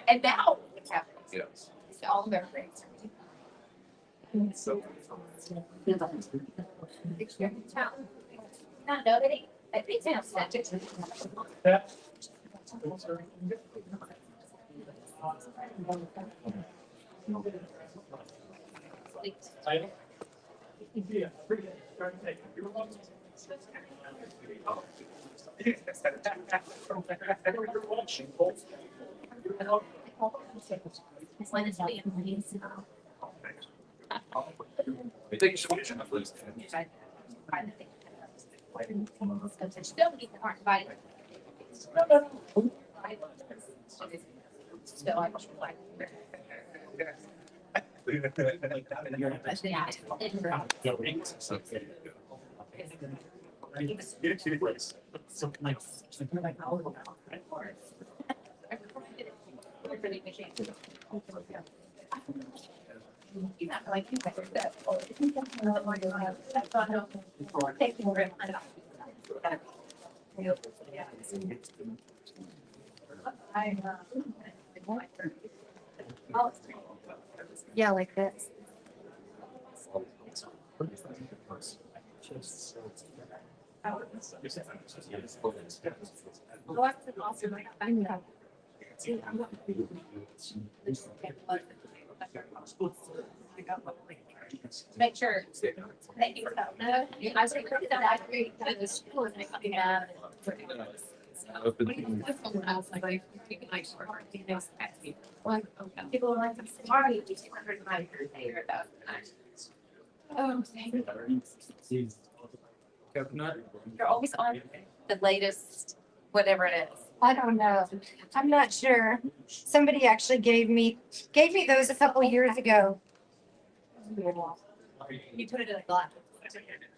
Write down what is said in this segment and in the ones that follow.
And now it's happening. Yes. It's all their grades. So. Not know that he. I think that's that. I think you should watch enough list. Still aren't invited. Still, I was like. You're not like you better that. Yeah, like this. Make sure. Thank you. I was like, I agree with the school and I people are like, sorry, oh, you're always on the latest, whatever it is. I don't know. I'm not sure. Somebody actually gave me those a couple years ago. You put it in a glass.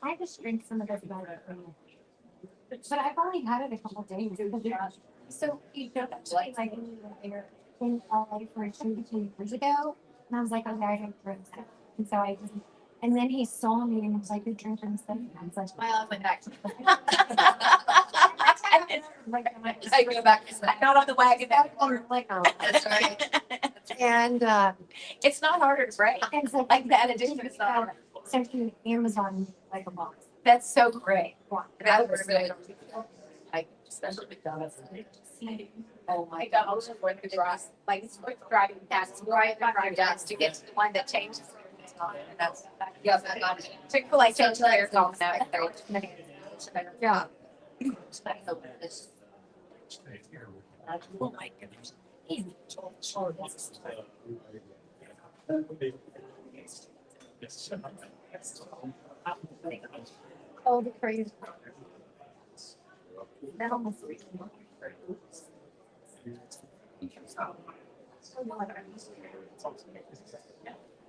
I just drink some of this water. But I've only had it a couple days. So you know that's like in LA for 2 years ago, and I was like, okay, I have drink that. And so I just, and then he saw me and was like, you're drinking stuff. And I was like, Well, I went back to I go back to that. Not on the wagon. That's right. and It's not harder to break. and so Like that addition is not. sent to Amazon like a box. That's so great. That was really, like, especially McDonald's. Oh my God, I was going through the grass, like, it's like driving past, right, driving down to get to the one that changes. And that's, yes, I got it. Chick-fil-A changed theirs on that. Yeah. Oh my goodness. Oh, the crazy. That almost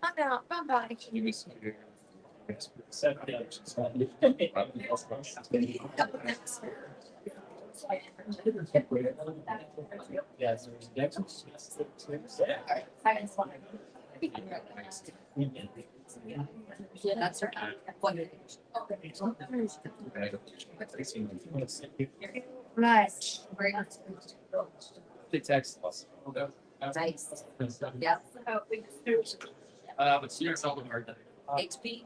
I'm out. Bye-bye. Yeah, that's right. Nice. They text us. Nice. Yeah. But see yourself in hard. HP.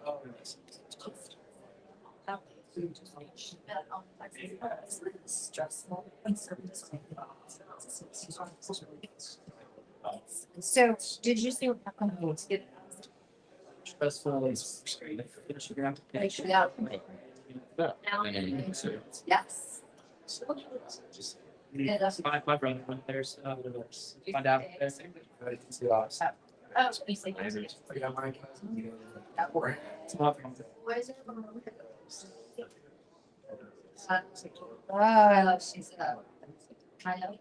Stressful. So, did you see what happened? Stressful is finishing your application. Yeah. Yes. My brother went there, so find out. Oh, you see. It's not What is it? Oh, She's I know.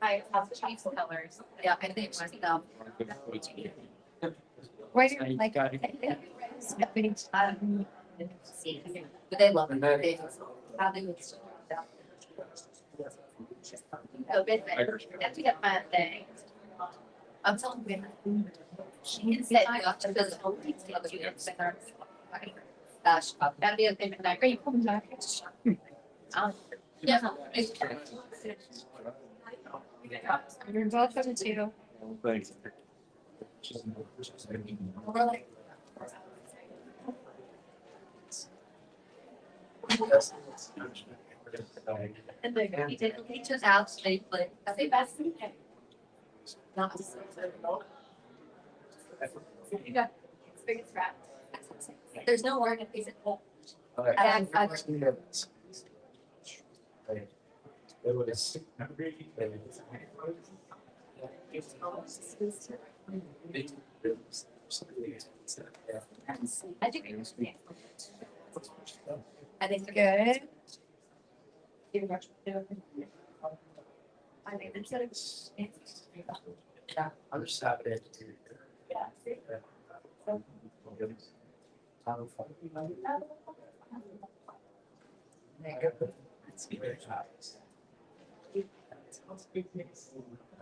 I have to change the colors. Yeah, I think myself. wait, like, But they love it. They, how they would. Oh, bit better. That's get my thing. I'm telling you. She said, "Does only take you to gosh, that'd be a thing. Like, are you coming back? Yeah. You're welcome to. Thanks. We're like, and then he took out safely. That's the best thing. Not so. You got it's big as rat. There's no word in piece of hole. I think good. I mean, it's Yeah, I'm just happy to. yeah.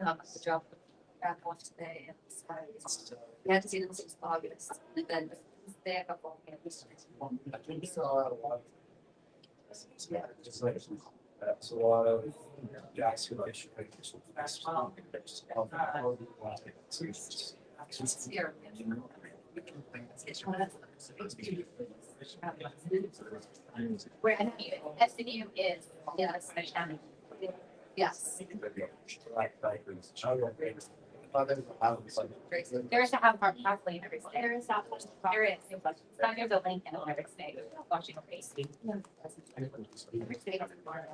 The job back off today and we had to see them since August. And then they have a couple of campus. That's a lot of gas. Here. Where SDU is, yes, yes. There's to have part properly in every state. There is that. There is. There's a link in every state. Watching a face. Every state has a bar.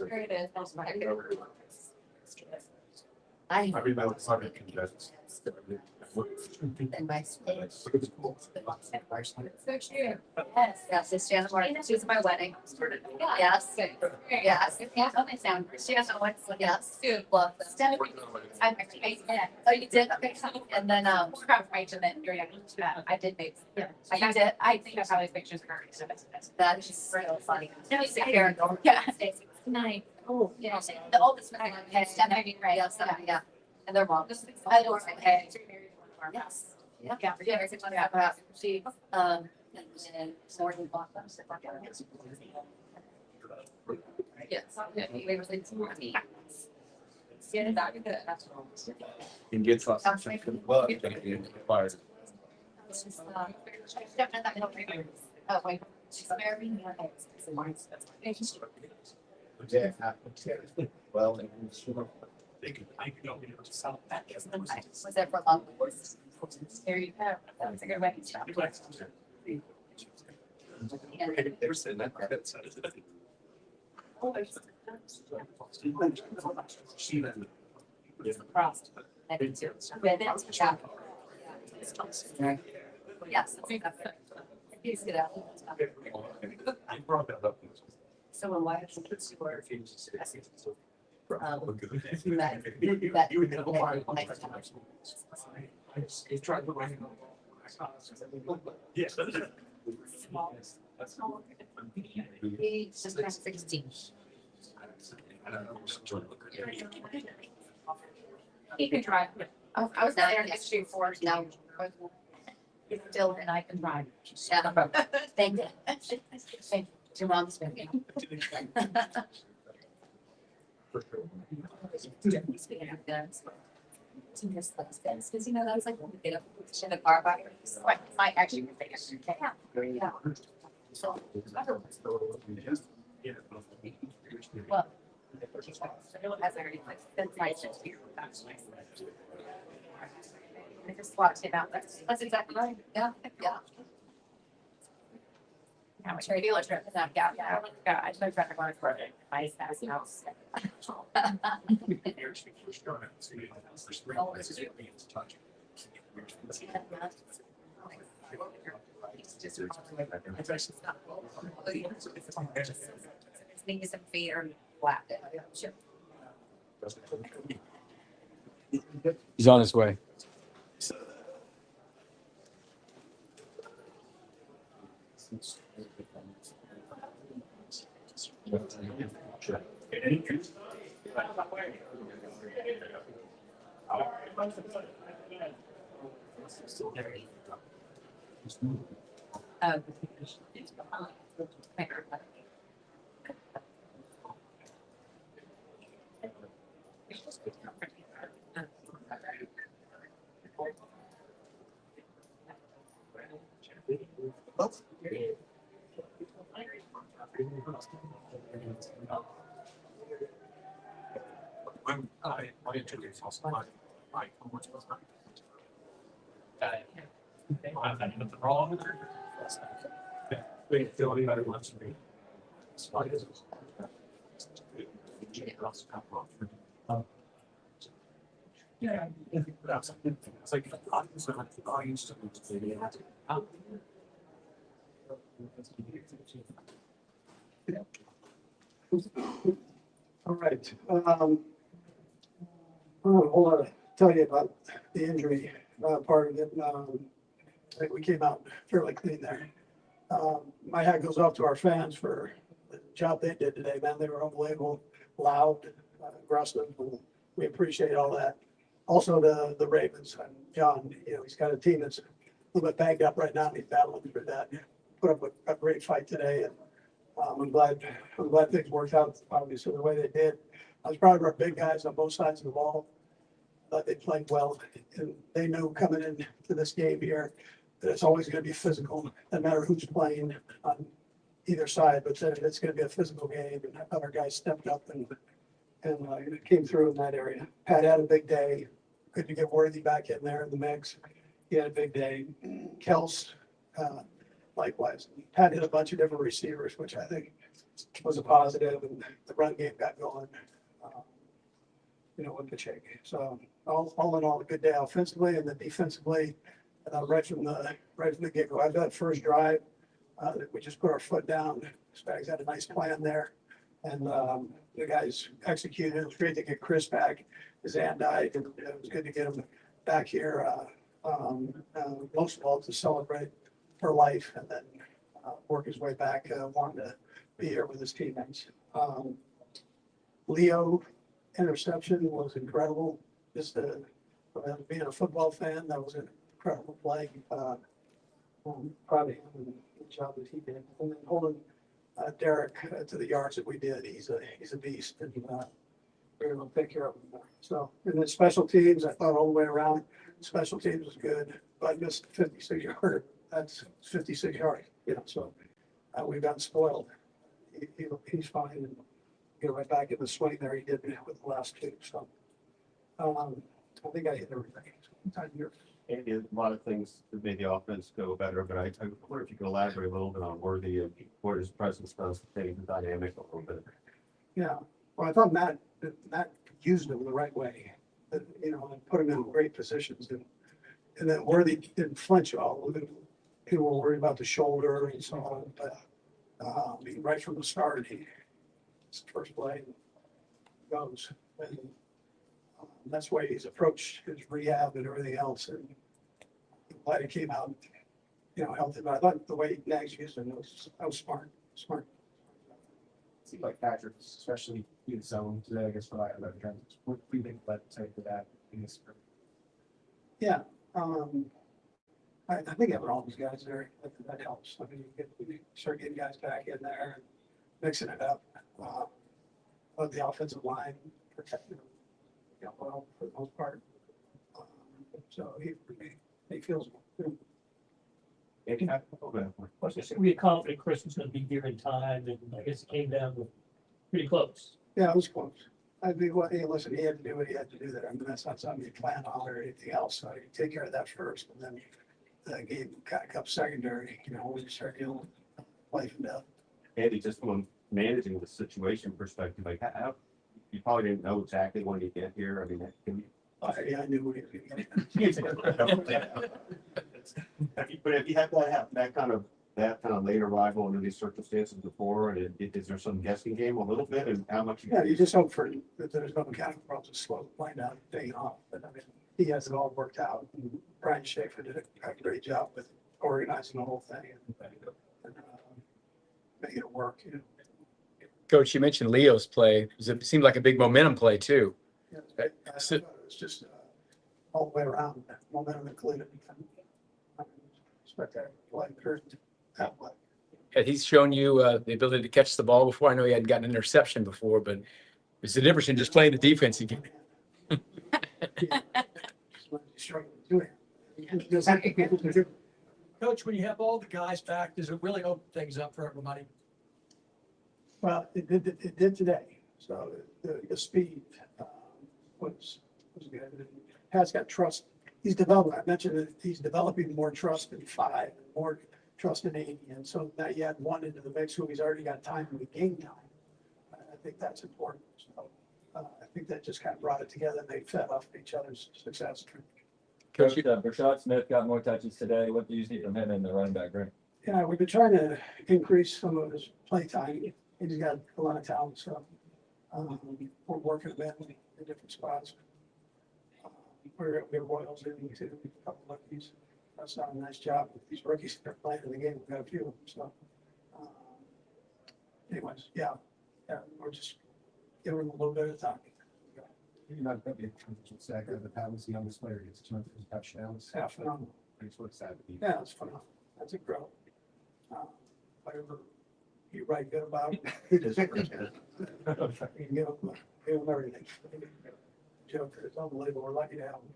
There it is. That's my. I. In my state. So true. Yes, yes, it's Jana Martin. She was at my wedding. Yes. Yes. Yeah, that sound. She has no one. Yes. Love them. Oh, you did? Okay. And then, I did make. Yeah. I did. I think that's how these pictures are. That is so funny. No, it's here. Yeah. Nice. Oh, yeah. The oldest one. Right. Yes. Yeah. And they're mom. I don't say. Yes. Yeah. Yeah. She, and more than bought them. Yes. We were saying some more. Yeah, that good. Can get lots of well, fire. Oh, wait. She's married. Yeah. Well, Was that for long? There you go. That was a good way. Crossed. Yes. Please get out. I brought that up. So when wife kids were that He tried to write. Yes. he just turned 16. He can drive. I was down there next year for now. Still, and I can drive. Yeah. Thank you. Thank your mom's been. Because you know that's like when we get up in the car by might actually be yeah. So well, as already like that's my here. I just walked him out. That's exactly right. Yeah, yeah. How much regular trip is that? Yeah, yeah. I tried to go for it. My house. Maybe some feet or flat. Sure. He's on his way. When I introduced myself, I was the wrong. They feel anybody wants to be. Yeah. It's like I used to. All right. I don't have a whole lot to tell you about the injury part of it. I think we came out fairly clean there. My hat goes off to our fans for the job they did today, man. They were unbelievable, loud, aggressive. And we appreciate all that. Also, the Ravens and John, he's got a team that's a little bit banged up right now. He's battling through that. Put up a great fight today, and I'm glad things worked out obviously the way they did. I was proud of our big guys on both sides of the ball. They played well, and they knew coming into this game here that it's always going to be physical, no matter who's playing on either side. But that it's going to be a physical game, and our guys stepped up and came through in that area. Pat had a big day. Good to get Worthy back in there in the mix. He had a big day. Kels, likewise. Pat hit a bunch of different receivers, which I think was a positive, and the run game got going. With the shake. So all in all, a good day offensively, and then defensively, right from the get-go. I that first drive, we just put our foot down. Spags had a nice plan there, and the guys executed. It was great to get Chris back. His hand died, and it was good to get him back here. Most of all, to celebrate for life, and then work his way back. Wanting to be here with his teammates. Leo interception was incredible. Just being a football fan, that was an incredible play. Proud of him and the job that he did. And then holding Derek to the yards that we did, he's a beast, and we were able to take care of him. So, and then special teams, I thought all the way around, special teams was good, but I missed 56 yards. That's 56 yards, so we've gotten spoiled. He's fine, and get right back in the swing there. He did with the last two. So I think I hit everything. And a lot of things that made the offense go better, but I wonder if you could elaborate a little bit on Worthy and what his presence does to change the dynamic a little bit. Yeah. Well, I thought Matt used him the right way, and put him in great positions. And then Worthy didn't flinch at all. People were worried about the shoulder and so on. But right from the start, his first play goes. And that's why he's approached his rehab and everything else. And I'm glad he came out, healthy. But I thought the way Nags used him was smart. Seems like Patrick, especially in zone today, I guess, for lack of a better term. What do you think led to that in this group? Yeah. I think having all these guys there, that helps. I mean, you start getting guys back in there and mixing it up. Of the offensive line, protecting well for the most part. So he feels good. We had confident Chris was going to be here in time, and I guess it came down to pretty close. Yeah, it was close. I mean, listen, he had to do what he had to do there. I mean, that's not something you plan on or anything else. So you take care of that first, and then the game back up secondary. When you start dealing with life and death. Andy, just from managing the situation perspective, like how you probably didn't know exactly when you get here. I mean, Yeah, I knew what he was going to get. But have you had that kind of late arrival under these circumstances before? And is there some guessing game a little bit, and how much? Yeah, you just hope that there's no mechanical problems to slow the plane down, day off. But I mean, he has it all worked out. And Brian Schaefer did a great job with organizing the whole thing and making it work. Coach, you mentioned Leo's play. It seemed like a big momentum play too. Yeah, it's just all the way around. Momentum included. Spectacular play. that way. Had he shown you the ability to catch the ball before? I know he hadn't gotten an interception before, but it's the difference in just playing the defense again. Coach, when you have all the guys back, does it really open things up for everybody? Well, it did today, so the speed was good. Has got trust. He's developed, I mentioned that he's developing more trust in 5, more trust in 80, and so now you add 1 into the mix who he's already got time in the game time. I think that's important. So I think that just kind of brought it together and they fed off each other's success. Coach, Rashad Smith got more touches today. What do you see from him in the running back room? Yeah, we've been trying to increase some of his play time. He's got a lot of talent, so we're working him in different spots. We're Royals in too, a couple of rookies. That's done a nice job with these rookies that are playing in the game. We've got a few of them, so. Anyways, yeah, we're just giving them a little bit of time. You're not going to be a transition sack of the Palace, the youngest player gets 200 touchdowns. Yeah, phenomenal. That's what's sad to be. Yeah, it's phenomenal. That's a growth. Whatever you write good about, he deserves it. You can give him everything. Joker, it's unbelievable. We're lucky to have him.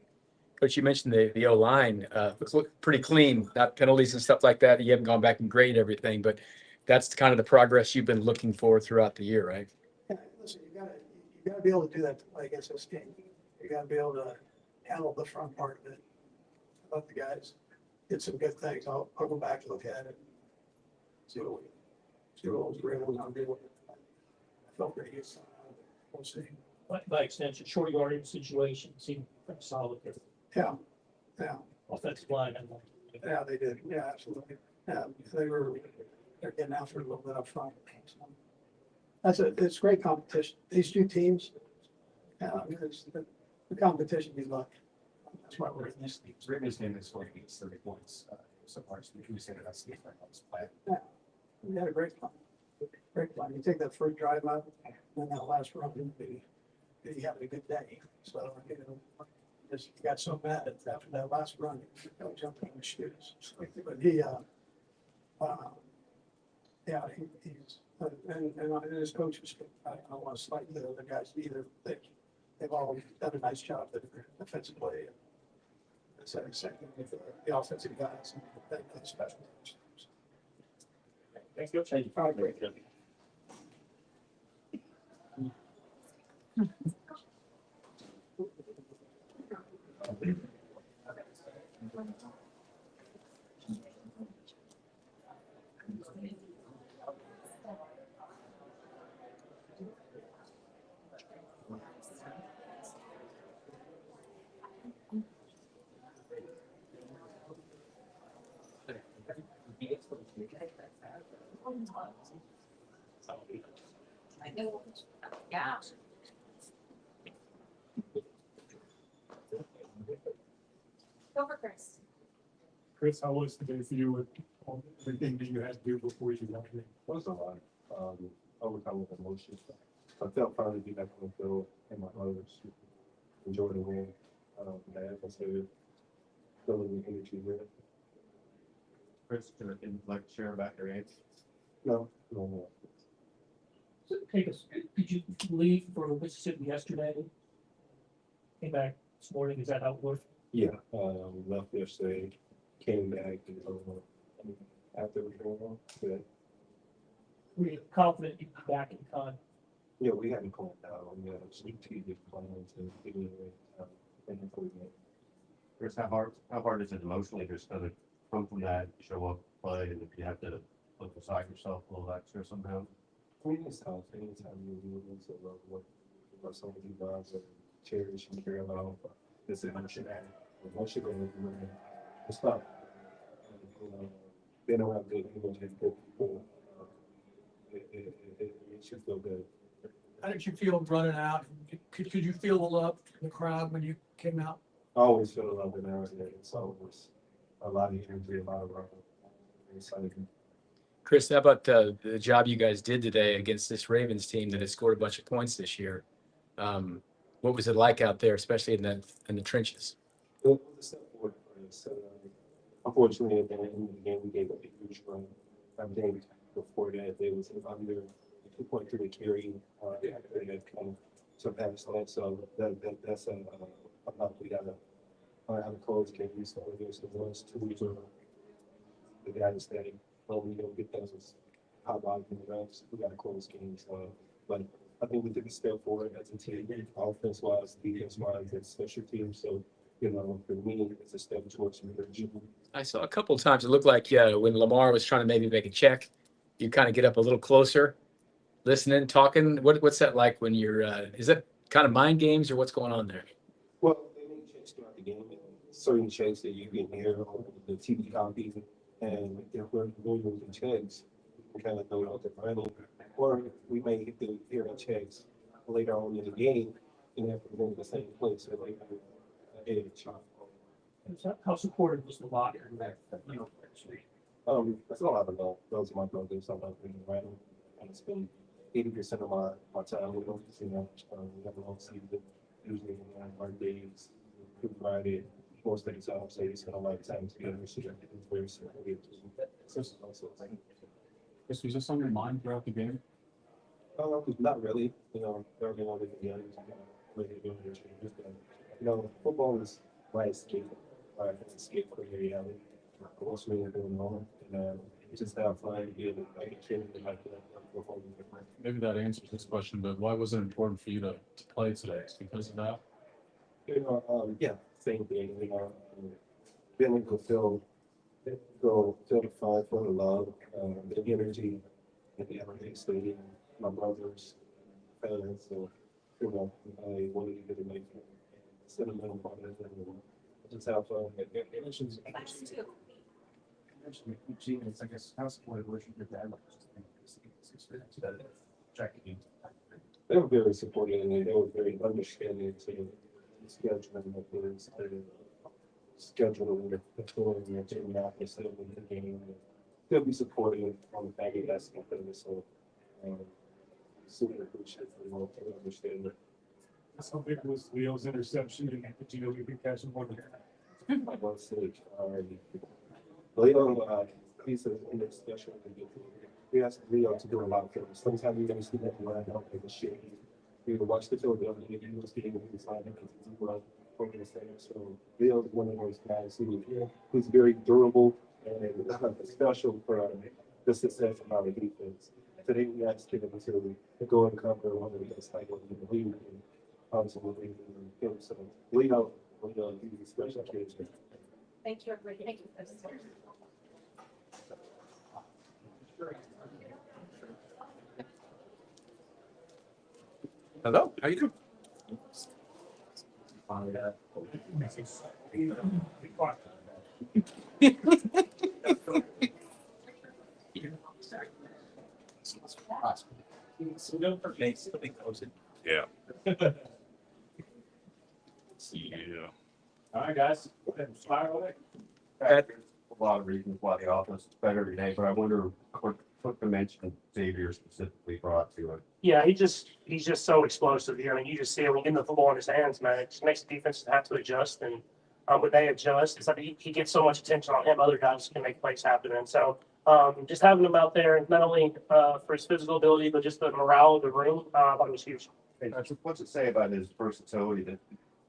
Coach, you mentioned the O-line looked pretty clean, not penalties and stuff like that. You haven't gone back and graded everything, but that's kind of the progress you've been looking for throughout the year, right? Yeah, listen, you gotta be able to do that to play against this team. You gotta be able to handle the front part of it. Let the guys did some good things. I'll go back and look at it. See what was real and not real. I felt pretty good. We'll see. By extension, short yardage situation seemed pretty solid there. Yeah, Offensive line, and yeah, they did. Yeah, absolutely. Yeah, they're getting after it a little bit up front. So it's great competition. These two teams, the competition we love. That's why we're in this league. Ravens game is scoring 30 points so far. So we say that that's the play. Yeah, we had a great plan. Great plan. You take that first drive out, and that last run, you have a good day. So, just got so mad after that last run, jumping in the shoes. But he's, and his coaches, I don't want to slight the other guys either. They've all done a nice job defensively. Second, the offensive guys, and the special teams. thank you. Thank you. All right, great. I know. Yeah. Go for Chris. Chris, how was the day for you with all everything that you had to do before you got here? It was a lot. Overcome with emotions. I felt proud to be back on the field and my others. Enjoy the win. The atmosphere, feeling the energy with it. Chris, can you like share about your answers? No. So, take us, did you leave for Mississippi yesterday? Came back this morning, is that how it worked? Yeah, left yesterday, came back after we were on. Yeah. Were you confident you'd be back in time? Yeah, we haven't planned out. We have strategic plans and improvement. Chris, how hard is it emotionally just to come from that, show up, play, and if you have to look beside yourself a little extra somehow? I mean, it's tough. Anytime you do this, what somebody does or cherish and care about, this emotion and emotion it's tough. Being around good people and good people, it makes you feel good. How did you feel running out? Could you feel the love in the crowd when you came out? I always feel love in there. It's always a lot of energy, a lot of excitement. Chris, how about the job you guys did today against this Ravens team that has scored a bunch of points this year? What was it like out there, especially in the trenches? It was a step forward for us. Unfortunately, at the end of the game, we gave up a huge run. I think before that, they was under 2.3 carry, they had come to pass that, so that's a lot we gotta, have a close game, so there's the ones, two, the guys that, well, we don't get those hot volume reps, we got a close game, so, but I think we took a step forward as a team, offense wise, defense wise, and special teams, so, you know, for me, it's a step towards leadership. I saw a couple of times, it looked like, when Lamar was trying to maybe make a check, you kind of get up a little closer, listening, talking. What's that like when you're, is that kind of mind games or what's going on there? Well, they make checks throughout the game, and certain checks that you can hear on the TV copy, and if we're going with the checks, we kind of know what they're running, or we may get to hear the checks later on in the game, and have to go to the same place, so they have an edge. How supportive was the locker? You know, That's all I don't know. Those are my brothers. I'm not really random. I spend 80% of my time with them. You know, we have a long season. Usually on our days, Good Friday, most days I would say it's kind of like time together. So it's very simple. Was this on your mind throughout the game? Not really. You know, every one of the games, you know, football is my escape. It's escape from the reality. What's really going on, and just have fun, be able to make like that. Maybe that answers this question, but why was it important for you to play today? It's because of that? You know, yeah, same thing. You know, being able to feel the fun, feel the love, the energy at the Arrowhead Stadium, my brothers, fans. So, you know, I wanted to make sentimental part of it and just have fun. I guess, how supportive was your dad? They were very supportive and they were very understanding to the scheduling of things, scheduling the touring and taking out the stuff in the game. They'll be supportive on the back of that stuff. So, super appreciative for the understanding. How big was Leo's interception? And did you know you could catch him more than that? I want to say already. Leo, he's in a special. We asked Leo to do a lot of things. Sometimes we don't see that when I don't give a shit. We would watch the film, he was getting inside because he's well over the same. So Leo's one of those guys who's very durable and special for the success of our defense. Today we asked him to go and cover one of the best like what we believe in. Obviously, we believe in him. So Leo, he's a special case. Thank you, everybody. Thank you for this. Hello, how you doing? Yeah. Yeah. All right, guys. Fire away. A lot of reasons why the offense is better today, but I wonder what dimension Xavier specifically brought to it. Yeah, he's just so explosive here. I mean, you just see it when you get the football in his hands, man. It just makes the defense have to adjust. And when they adjust, it's like he gets so much attention on him, other guys can make plays happen. And so just having him out there, not only for his physical ability, but just the morale of the room, I thought it was huge. Hey, what's it say about his versatility that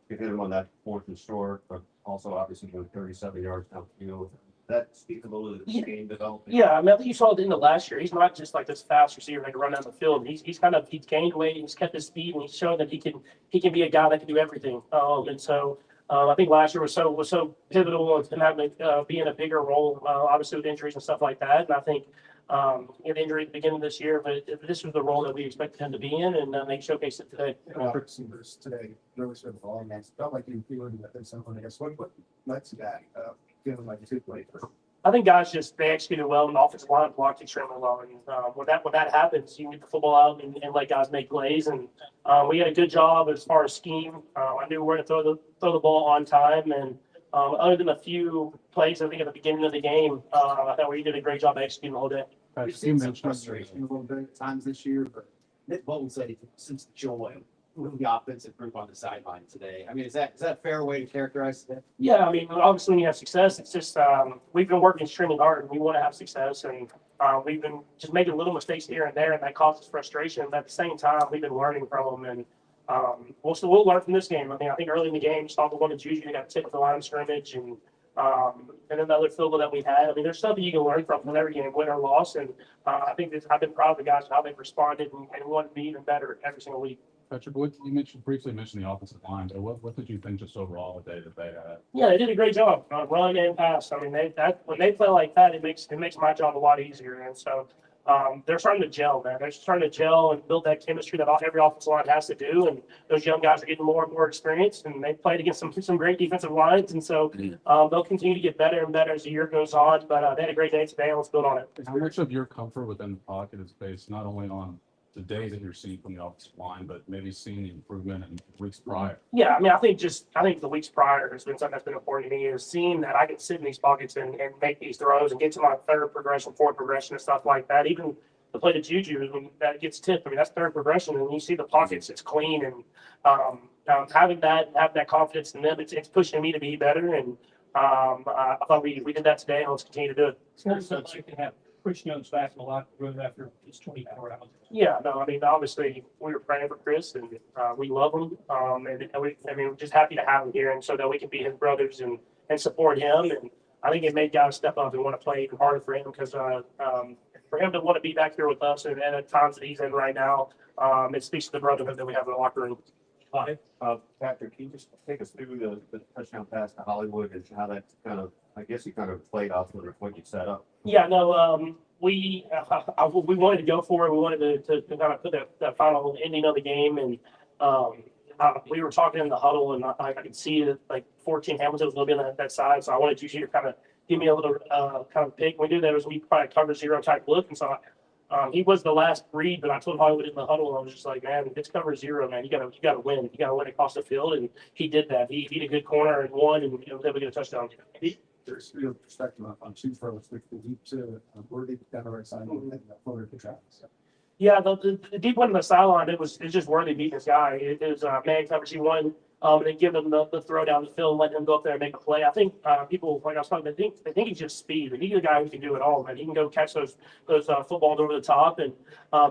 you hit him on that fourth and short, but also obviously going 37 yards downfield? That speaks a little to the game development. Yeah, I mean, I think you saw it in the last year. He's not just like this fast receiver that can run down the field. He's gained weight, he's kept his speed, and he's shown that he can be a guy that can do everything. And so I think last year was so pivotal in having be in a bigger role, obviously with injuries and stuff like that. And I think he had injury at the beginning of this year, but this was the role that we expected him to be in, and they showcased it today. Receivers today, really sort of all next. Felt like you feeling that there's something. I guess what led to that? Feeling like two players. I think guys they executed well, and the offensive line blocked extremely well. And when that happens, you get the football out and let guys make plays. And we had a good job as far as scheme. I knew we were going to throw the ball on time, and other than a few plays, I think at the beginning of the game, I thought we did a great job executing the whole day. We've seen some frustration a little bit at times this year, but Nick Bolton said he since joy with the offensive group on the sideline today. I mean, is that a fair way to characterize it? Yeah, I mean, obviously when you have success, it's just we've been working extremely hard and we want to have success. And We've been just making little mistakes here and there, and that causes frustration. But at the same time, we've been learning from them, and we'll learn from this game. I mean, I think early in the game, just off the one of Juju, they got tipped at the line of scrimmage, and then the other field goal that we had. I mean, there's stuff that you can learn from every game, win or loss. And I think I've been proud of the guys how they've responded, and want to be even better every single week. Patrick, you briefly mentioned the offensive line, but what did you think just overall the day that they had? Yeah, they did a great job, run and pass. I mean, when they play like that, it makes my job a lot easier. And so they're starting to gel, man. They're starting to gel and build that chemistry that every offensive line has to do. And those young guys are getting more and more experience, and they played against some great defensive lines. And so they'll continue to get better and better as the year goes on. But they had a great day today, and let's build on it. How much of your comfort within the pocket is based not only on the day that you're seeing from the offensive line, but maybe seeing the improvement in weeks prior? Yeah, I mean, I think the weeks prior has been something that's been important to me, is seeing that I can sit in these pockets and make these throws and get to my third progression, fourth progression, and stuff like that. Even the play to Juju, when that gets tipped, I mean, that's third progression, and you see the pockets, it's clean, and having that confidence in them, it's pushing me to be better. And I thought we did that today, and let's continue to do it. So you can have Chris Jones back in the locker room after his 24 hours. Yeah, no, I mean, obviously we were praying for Chris, and we love him. We're just happy to have him here, and so that we can be his brothers and support him. And I think it made guys step up and want to play even harder for him, because for him to want to be back here with us and at times that he's in right now, it speaks to the brotherhood that we have in the locker room. Patrick, can you just take us through the touchdown pass to Hollywood and how that kind of, I guess you kind of played off of what you set up? Yeah, no, we wanted to go for it. We wanted to kind of put that final ending of the game, and we were talking in the huddle, and I could see that like 14 Hamilton was a little bit on that side, so I wanted you to kind of give me a little kind of pick. We do that was we probably cover zero type look, and so he was the last read, but I told Hollywood in the huddle, and I was just like, man, it's cover zero, man. You gotta win. You gotta win across the field, and he did that. He beat a good corner and won, and was able to get a touchdown. There's real perspective on two throws, the deep to Worthy down the right side and the floater to Travis. Yeah, the deep one on the sideline, it's just Worthy beating this guy. It was man coverage. He won, and then give him the throw down the field, let him go up there and make a play. I think people, like I was talking, they think he's just speed, but he's a guy who can do it all, man. He can go catch those footballs over the top, and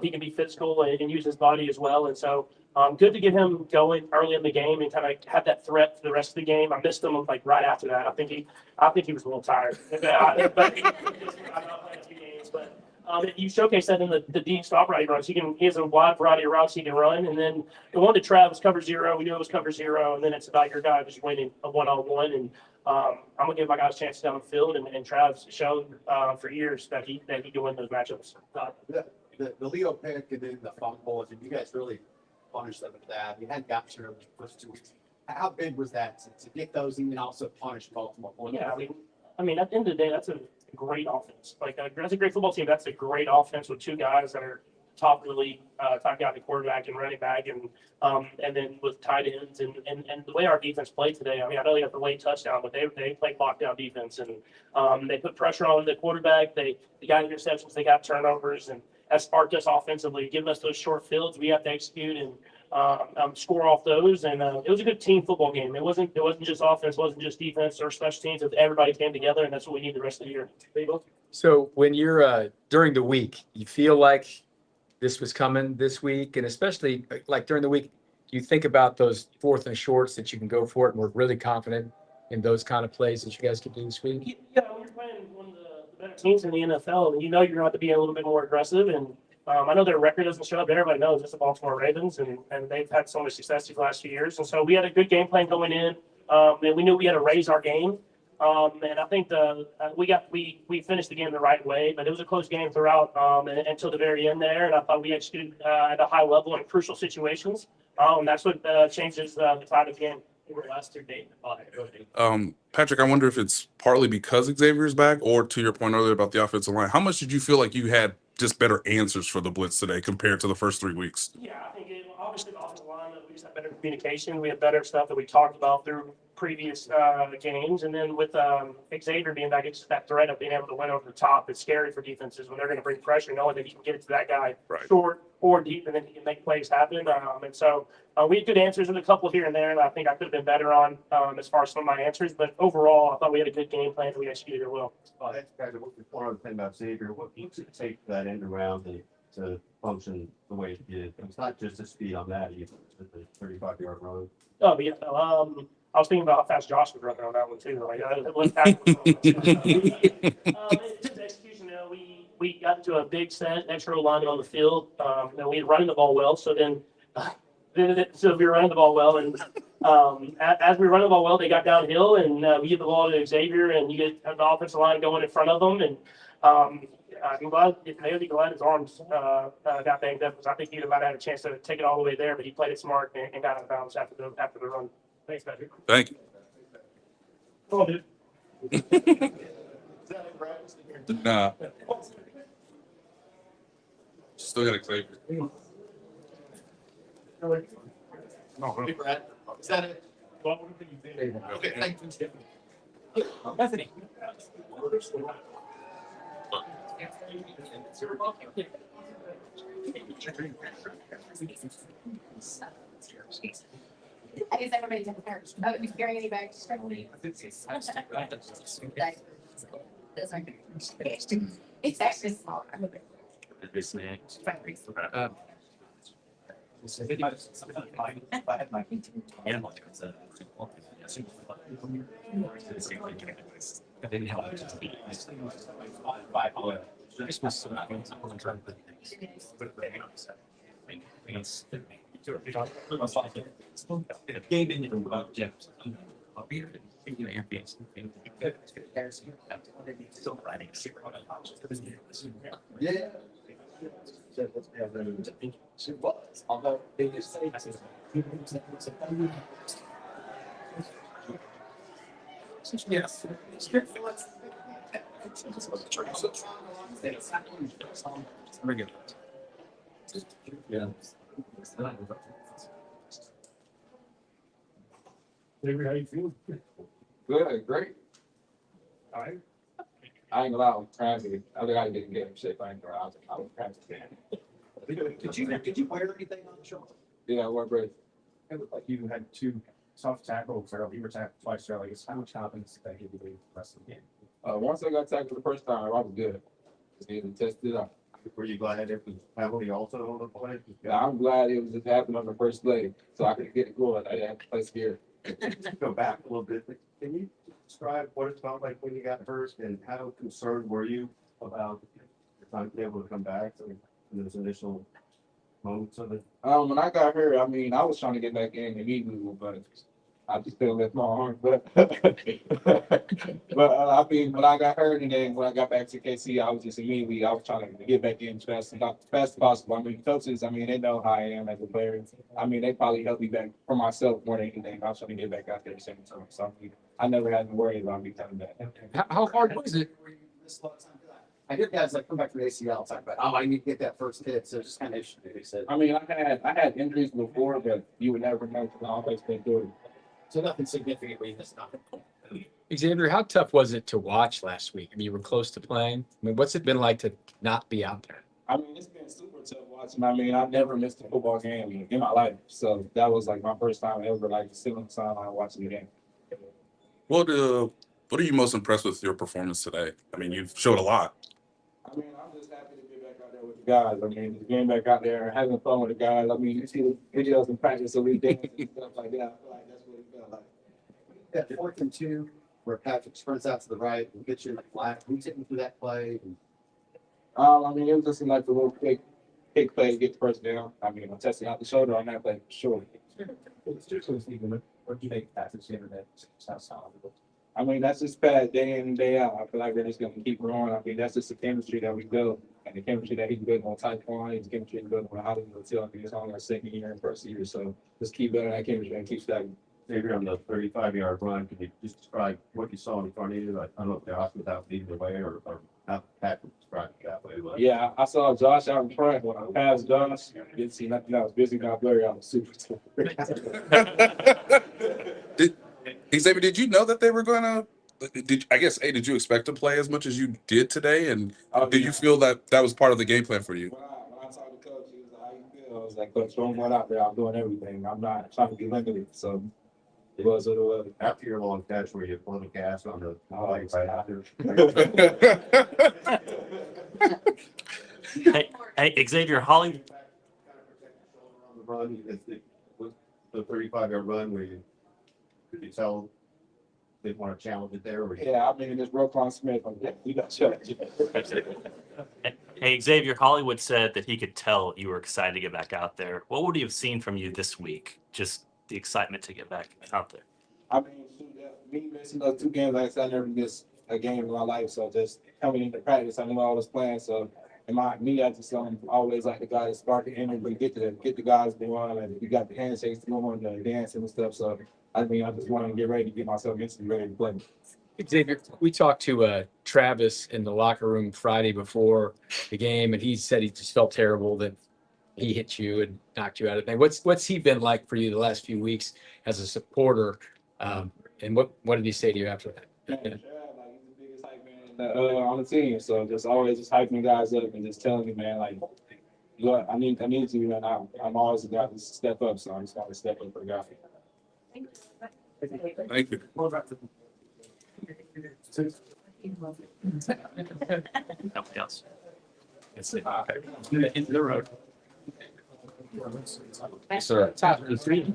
he can be physical and use his body as well. And so good to get him going early in the game and kind of have that threat for the rest of the game. I missed him like right after that. I think he was a little tired. But you showcase that in the deep stop route he runs. He has a wide variety of routes he can run. And then the one to Travis cover zero. We knew it was cover zero. And then it's about your guy just winning a one-on-one. And I'm going to give my guys a chance down the field. And Travis has shown for years that he can win those matchups. The Leo pick and then the fumble, and you guys really punished them with that. You hadn't gotten through the first 2 weeks. How big was that to get those and then also punish Baltimore? Yeah, I mean, at the end of the day, that's a great offense. Like that's a great football team. That's a great offense with two guys that are top of the league, top guy, the quarterback and running back, and then with tight ends and the way our defense played today. I mean, I know they got the late touchdown, but they played lockdown defense, and they put pressure on the quarterback. They got interceptions, they got turnovers, and that sparked us offensively, giving us those short fields we have to execute and score off those. And it was a good team football game. It wasn't just offense, it wasn't just defense or special teams. Everybody came together, and that's what we need the rest of the year. So when you're during the week, you feel like this was coming this week, and especially like during the week, you think about those fourth and shorts that you can go for it, and we're really confident in those kind of plays that you guys can do this week? Yeah, when you're playing one of the better teams in the NFL, and you know you're going to have to be a little bit more aggressive. And I know their record doesn't show up, but everybody knows it's the Baltimore Ravens, and they've had so much success these last few years. And so we had a good game plan going in, and we knew we had to raise our game. And I think we finished the game the right way, but it was a close game throughout until the very end there. And I thought we executed at a high level in crucial situations. That's what changes the tide of the game. Patrick, I wonder if it's partly because Xavier's back, or to your point earlier about the offensive line. How much did you feel like you had just better answers for the blitz today compared to the first 3 weeks? Yeah, I think obviously the offensive line, we just had better communication. We had better stuff that we talked about through previous games. And then with Xavier being back, it's just that threat of being able to win over the top. It's scary for defenses when they're going to bring pressure, knowing that you can get it to that guy Right. short or deep, and then he can make plays happen. And so we had good answers and a couple here and there, and I think I could have been better on as far as some of my answers. But overall, I thought we had a good game plan and we executed it well. Guys, one other thing about Xavier, what does it take for that end around to function the way it did? It's not just the speed on that, either. It's the 35-yard run. Oh, yeah. I was thinking about how fast Josh was running on that one too. Like, it looked it's just execution. You know, we got into a big set, extra alignment on the field. We had running the ball well, so then so we were running the ball well, and as we were running the ball well, they got downhill, and we get the ball to Xavier, and you get the offensive line going in front of them, and I'm glad his arms got banged up, because I think he might have had a chance to take it all the way there, but he played it smart and got out of bounds after the run. Thanks, Patrick. Thank you. Oh, dude. Nah. Still got Xavier. Hey, Brad, is that it? Okay, thank you. Bethany. I guess everybody's in pairs. Oh, if you're carrying any bags, it's actually small. Yeah. Although they just say. Yes. Bring it. Yeah. Xavier, how you feel? Good, great. All right. I ain't gonna lie, I was cramping. I think I didn't get him shape. I ain't gonna lie, I was cramping. Did you wear anything on the shoulder? Yeah, what, bro? It looked like you had 2 soft tackles, or you were tackled twice early. How much confidence did that give you the rest of the game? Once I got tackled the first time, I was good. Just needed to test it out. Were you glad it was heavily also on the play? Yeah, I'm glad it was just happening on the first play, so I could get it going. I didn't have to play scared. Go back a little bit. Can you describe what it felt like when you got hurt, and how concerned were you about the time to be able to come back and those initial moments of it? When I got hurt, I mean, I was trying to get back in immediately, but I just couldn't lift my arm. But I mean, when I got hurt, and then when I got back to KC, I was trying to get back in fast as possible. I mean, coaches, I mean, they know how I am as a player. I mean, they probably helped me back for myself more than anything. I was trying to get back out there the same time. So I mean, I never had to worry about me coming back. How hard was it? I hear guys like come back from ACL talk about, I need to get that first hit. So just kind of interesting. They said, I mean, I had injuries before, but you would never know because I always been through it. so nothing significantly this time. Xavier, how tough was it to watch last week? I mean, you were close to playing. I mean, what's it been like to not be out there? I mean, it's been super tough watching. I mean, I've never missed a football game in my life. So that was like my first time ever like sitting on the sideline watching the game. What are you most impressed with your performance today? I mean, you've showed a lot. I mean, I'm just happy to get back out there with the guys. I mean, just getting back out there, having fun with the guys. I mean, you see the videos and practice of these things and stuff like that. I feel like that's what it felt like. That 4th and 2, where Patrick sprints out to the right and gets you in the flat. Who's hitting through that play? I mean, it was just like a little quick play to get the first down. I mean, I'm testing out the shoulder on that play for sure. What do you make Patrick's internet sound solid? I mean, that's just bad day in and day out. I feel like we're just going to keep growing. I mean, that's just the chemistry that we build. And the chemistry that he's building on Taekwondo, his chemistry he's building on Hollywood too. I think it's only our second year and first year. So just keep building that chemistry and keep stacking. Xavier, on the 35-yard run, could you just describe what you saw in front of you? I don't know if they asked without leading the way or how Patrick described it that way. But Yeah, I saw Josh out in front when I passed Josh. Didn't see nothing else. Busy got blurry. I was super. Xavier, did you know that they were gonna? I guess, A, did you expect to play as much as you did today? And did you feel that that was part of the game plan for you? When I talked to coach, he was like, "How you feel?" I was like, "Coach, I'm going out there. I'm doing everything. I'm not trying to be limited." So it was what it was. After your long catch where you pulled the gas on the like right after. Hey, Xavier, Holly. Run, with the 35-yard run where could you tell they want to challenge it there? Or Yeah, I mean, it's Roquan Smith. We got challenge. Hey, Xavier, Hollywood said that he could tell you were excited to get back out there. What would he have seen from you this week? Just the excitement to get back out there. I mean, me missing those 2 games, like I said, I never missed a game in my life. So just coming into practice, I knew I was playing. So I just always like the guy that spark the energy, get the guys going, and you got the handshakes going, the dancing and stuff. So I mean, I just want to get ready to get myself instantly ready to play. Xavier, we talked to Travis in the locker room Friday before the game, and he said he just felt terrible that he hit you and knocked you out of thing. What's he been like for you the last few weeks as a supporter? And what did he say to you after that? Man, like, he's the biggest hype man on the team. So just always just hyping guys up and just telling me, man, like, look, I need you, and I'm always the guy to step up. So I'm just gonna step up for the guy. Thank you. Nobody else. That's it. Okay. Into the road. Yes, sir. Top of the three.